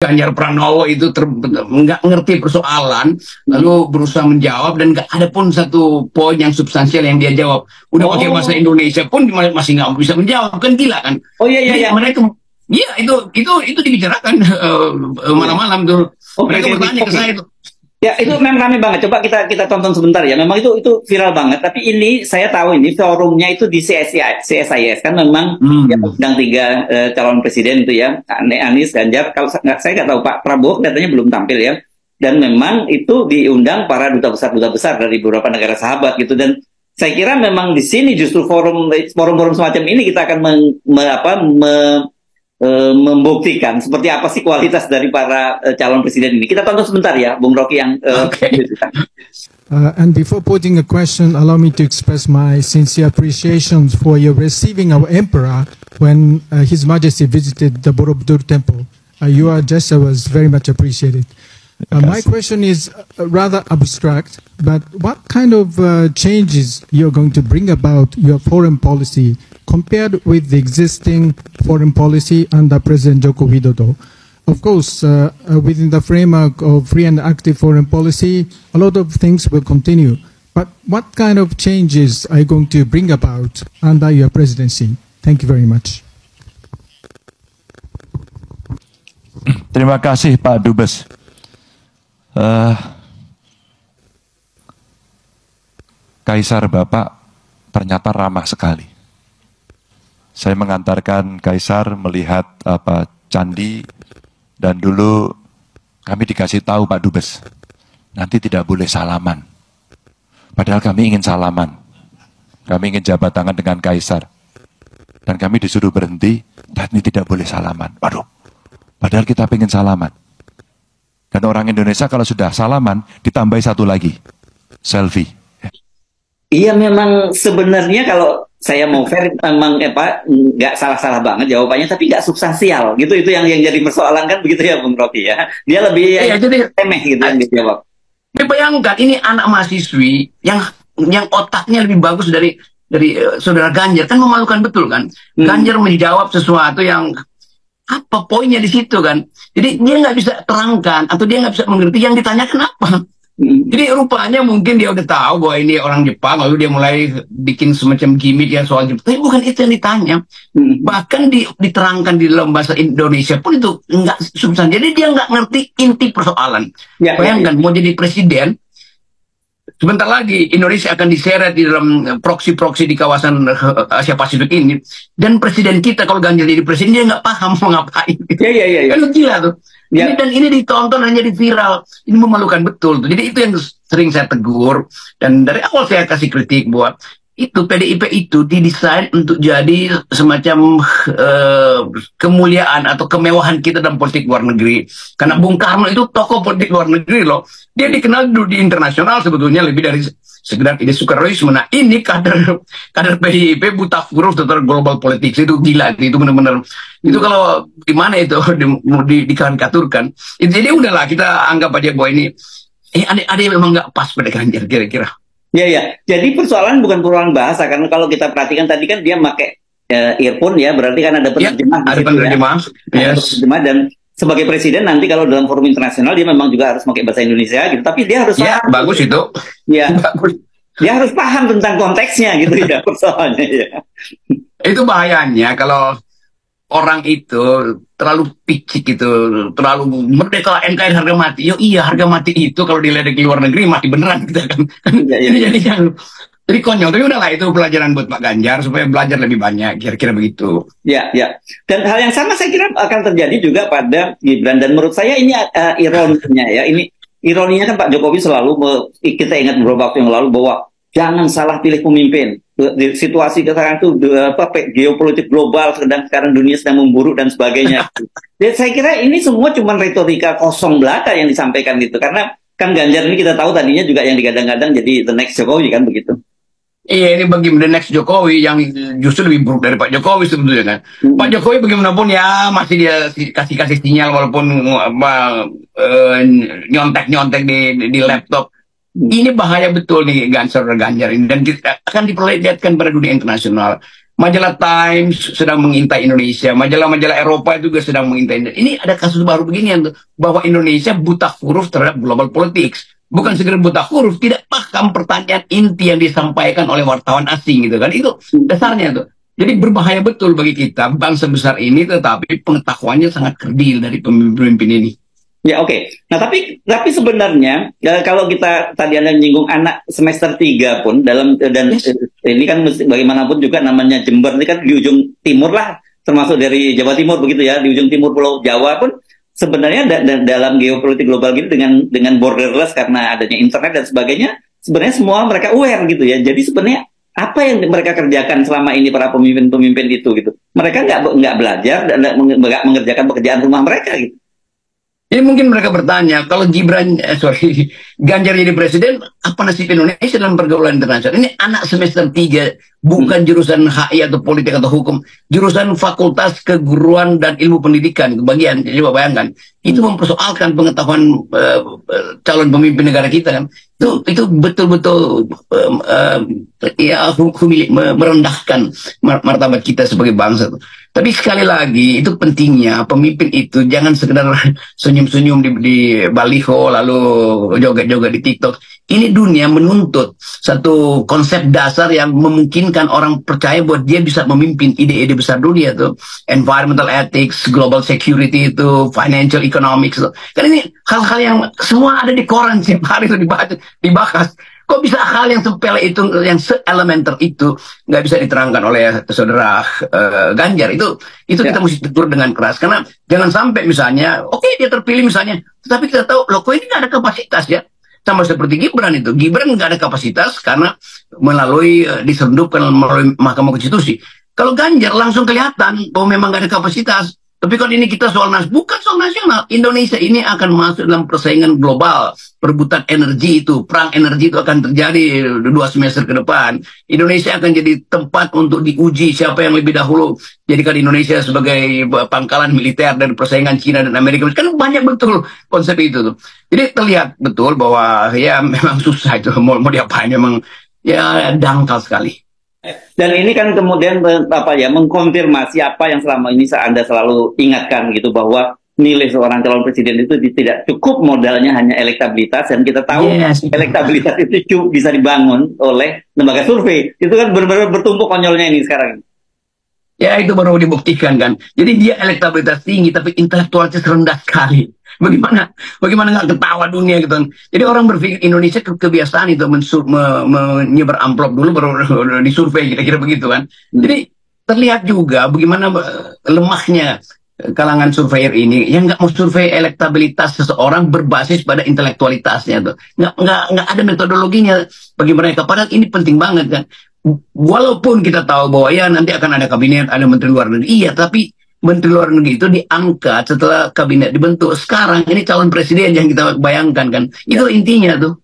Ganjar Pranowo itu nggak ngerti persoalan, lalu berusaha menjawab dan nggak ada pun satu poin yang substansial yang dia jawab. Udah pakai bahasa Indonesia pun masih nggak bisa menjawab, kan gila kan? Oh iya iya. Mereka, iya itu dibicarakan malam-malam tuh. Mereka bertanya ke saya tuh. Ya itu memang rame banget. Coba kita tonton sebentar ya. Memang itu viral banget. Tapi ini saya tahu ini forumnya itu di CSIS kan memang ya, undang 3 calon presiden itu ya, Anies, Ganjar. Kalau saya nggak tahu Pak Prabowo katanya belum tampil ya. Dan memang itu diundang para duta besar dari beberapa negara sahabat gitu. Dan saya kira memang di sini justru forum semacam ini kita akan membuktikan seperti apa sih kualitas dari para calon presiden ini. Kita tonton sebentar ya, Bung Rocky yang and before putting a question, allow me to express my sincere appreciation for your receiving our emperor when His Majesty visited the Borobudur Temple. Your gesture was very much appreciated. My question is rather abstract, but what kind of changes you're going to bring about your foreign policy compared with the existing foreign policy under President Joko Widodo? Of course, within the framework of free and active foreign policy, a lot of things will continue. But what kind of changes are you going to bring about under your presidency? Thank you very much. Terima kasih Pak Dubes. Kaisar Bapak ternyata ramah sekali. Saya mengantarkan Kaisar melihat candi, dan dulu kami dikasih tahu Pak Dubes, nanti tidak boleh salaman. Padahal kami ingin salaman. Kami ingin jabat tangan dengan Kaisar. Dan kami disuruh berhenti, dan ini tidak boleh salaman. Waduh, padahal kita ingin salaman. Dan orang Indonesia kalau sudah salaman, ditambahi satu lagi, selfie. Iya memang sebenarnya kalau saya mau fair memang nggak salah-salah banget jawabannya, tapi nggak substansial gitu. Itu yang jadi persoalan kan begitu ya Bung Rocky ya. Dia lebih jadi temeh gitu yang dijawab. Bayangkan ini anak mahasiswi yang otaknya lebih bagus dari saudara Ganjar, kan memalukan betul kan. Ganjar menjawab sesuatu yang apa poinnya di situ kan. Jadi dia nggak bisa terangkan atau dia nggak bisa mengerti yang ditanyakan apa. Jadi rupanya mungkin dia udah tahu bahwa ini orang Jepang, lalu dia mulai bikin semacam gimmick ya soal Jepang. Tapi bukan itu yang ditanya. Bahkan diterangkan di dalam bahasa Indonesia pun itu nggak substansi. Jadi dia nggak ngerti inti persoalan. Bayangkan mau jadi presiden, sebentar lagi Indonesia akan diseret di dalam proksi-proksi di kawasan Asia Pasifik ini. Dan presiden kita kalau Ganjar jadi presiden, dia nggak paham mau ngapain. Kan gila tuh. Dan ini ditonton hanya di viral. Ini memalukan betul tuh. Jadi itu yang sering saya tegur. Dan dari awal saya kasih kritik bahwa itu PDIP itu didesain untuk jadi semacam kemuliaan atau kemewahan kita dalam politik luar negeri. Karena Bung Karno itu tokoh politik luar negeri loh. Dia dikenal di internasional sebetulnya lebih dari sekedar ide Soekarnoisme. Nah ini kader PDIP buta huruf tentang global politics itu gila, itu benar-benar itu kalau gimana itu dikarikaturkan. Jadi udahlah kita anggap aja bahwa ini ada yang memang nggak pas pada Ganjar kira-kira. Ya. Jadi persoalan bukan persoalan bahasa, karena kalau kita perhatikan tadi kan dia pakai earphone ya, berarti kan ada penerjemah. Ada penerjemah. Ada penerjemah, dan sebagai presiden nanti kalau dalam forum internasional dia memang juga harus pakai bahasa Indonesia gitu, tapi dia harus paham. Bagus itu. Ya. Bagus. Dia harus paham tentang konteksnya gitu ya persoalannya ya. Itu bahayanya kalau orang itu terlalu picik gitu, terlalu merdeka NKRI harga mati. Iya harga mati itu kalau diledek di luar negeri mati beneran kita kan. Jadi konyol, tapi udahlah itu pelajaran buat Pak Ganjar supaya belajar lebih banyak, kira-kira begitu. Ya. Dan hal yang sama saya kira akan terjadi juga pada Gibran, dan menurut saya ini ironinya ya. Ini ironinya kan Pak Jokowi selalu kita ingat beberapa waktu yang lalu bahwa jangan salah pilih pemimpin. Di situasi sekarang itu geopolitik global sekarang dunia sedang memburuk dan sebagainya. Dan saya kira ini semua cuma retorika kosong belaka yang disampaikan gitu, karena kan Ganjar ini kita tahu tadinya juga yang digadang-gadang jadi the next Jokowi kan begitu. Iya, ini bagi the next Jokowi yang justru lebih buruk dari Pak Jokowi sebetulnya kan. Pak Jokowi bagaimanapun ya masih dia kasih sinyal walaupun nyontek di laptop. Ini bahaya betul nih Ganjar ini, dan kita akan diperlihatkan pada dunia internasional. Majalah Times sedang mengintai Indonesia, majalah-majalah Eropa juga sedang mengintai Indonesia. Ini ada kasus baru beginian tuh, bahwa Indonesia buta huruf terhadap global politics. Bukan sekedar buta huruf, tidak paham pertanyaan inti yang disampaikan oleh wartawan asing gitu kan. Itu dasarnya tuh. Jadi berbahaya betul bagi kita, bangsa besar ini, tetapi pengetahuannya sangat kerdil dari pemimpin ini. Ya oke. Nah tapi sebenarnya kalau kita tadi Anda menyinggung anak semester 3 pun dan ini kan bagaimanapun juga namanya Jember ini kan di ujung timur lah, termasuk dari Jawa Timur begitu ya, di ujung timur Pulau Jawa pun sebenarnya dalam geopolitik global gitu dengan borderless karena adanya internet dan sebagainya, sebenarnya semua mereka aware gitu ya. Jadi sebenarnya apa yang mereka kerjakan selama ini para pemimpin-pemimpin itu gitu, mereka nggak belajar dan nggak mengerjakan pekerjaan rumah mereka gitu. Ini mungkin mereka bertanya, kalau Ganjar jadi presiden, apa nasib Indonesia dalam pergaulan internasional? Ini anak semester 3, bukan jurusan HI atau politik atau hukum, jurusan fakultas keguruan dan ilmu pendidikan, itu bagian. Coba bayangkan, itu mempersoalkan pengetahuan calon pemimpin negara kita kan. Itu betul-betul merendahkan martabat kita sebagai bangsa. Tapi sekali lagi, itu pentingnya pemimpin itu jangan sekedar senyum-senyum di baliho lalu joget-joget di TikTok. Ini dunia menuntut satu konsep dasar yang memungkinkan orang percaya bahwa dia bisa memimpin ide-ide besar dunia tuh. Environmental ethics, global security itu, financial economics itu. Karena ini hal-hal yang semua ada di koran setiap hari itu dibahas. Kok bisa hal yang sepele itu, yang se-elementer itu nggak bisa diterangkan oleh saudara Ganjar? Itu kita mesti tegur dengan keras. Karena jangan sampai misalnya, oke, dia terpilih misalnya, tetapi kita tahu, loh kok ini nggak ada kapasitas ya? Sama seperti Gibran itu. Gibran nggak ada kapasitas karena melalui diselundupkan melalui Mahkamah Konstitusi. Kalau Ganjar langsung kelihatan bahwa memang nggak ada kapasitas. Tapi kalau ini kita bukan soal nasional. Indonesia ini akan masuk dalam persaingan global. Perebutan energi itu, perang energi itu akan terjadi 2 semester ke depan. Indonesia akan jadi tempat untuk diuji siapa yang lebih dahulu jadikan Indonesia sebagai pangkalan militer dari persaingan Cina dan Amerika. Kan banyak betul konsep itu tuh. Jadi terlihat betul bahwa ya memang susah itu mau diapain, memang ya dangkal sekali. Dan ini kan kemudian mengkonfirmasi apa yang selama ini Anda selalu ingatkan gitu, bahwa nilai seorang calon presiden itu tidak cukup modalnya hanya elektabilitas, dan kita tahu elektabilitas itu bisa dibangun oleh lembaga survei. Itu kan benar-benar bertumpuk konyolnya ini sekarang. Ya itu baru dibuktikan kan. Jadi dia elektabilitas tinggi tapi intelektualitas rendah sekali. Bagaimana nggak ketawa dunia gitu kan. Jadi orang berpikir Indonesia kebiasaan itu menyebar amplop dulu baru disurvei, kira-kira begitu kan. Jadi terlihat juga bagaimana lemahnya kalangan surveyor ini yang nggak mau survei elektabilitas seseorang berbasis pada intelektualitasnya tuh. Nggak ada metodologinya bagi mereka. Padahal ini penting banget kan. Walaupun kita tahu bahwa ya nanti akan ada kabinet, ada menteri luar negeri. Iya, tapi menteri luar negeri itu diangkat setelah kabinet dibentuk. Sekarang ini calon presiden yang kita bayangkan kan. Itu intinya tuh.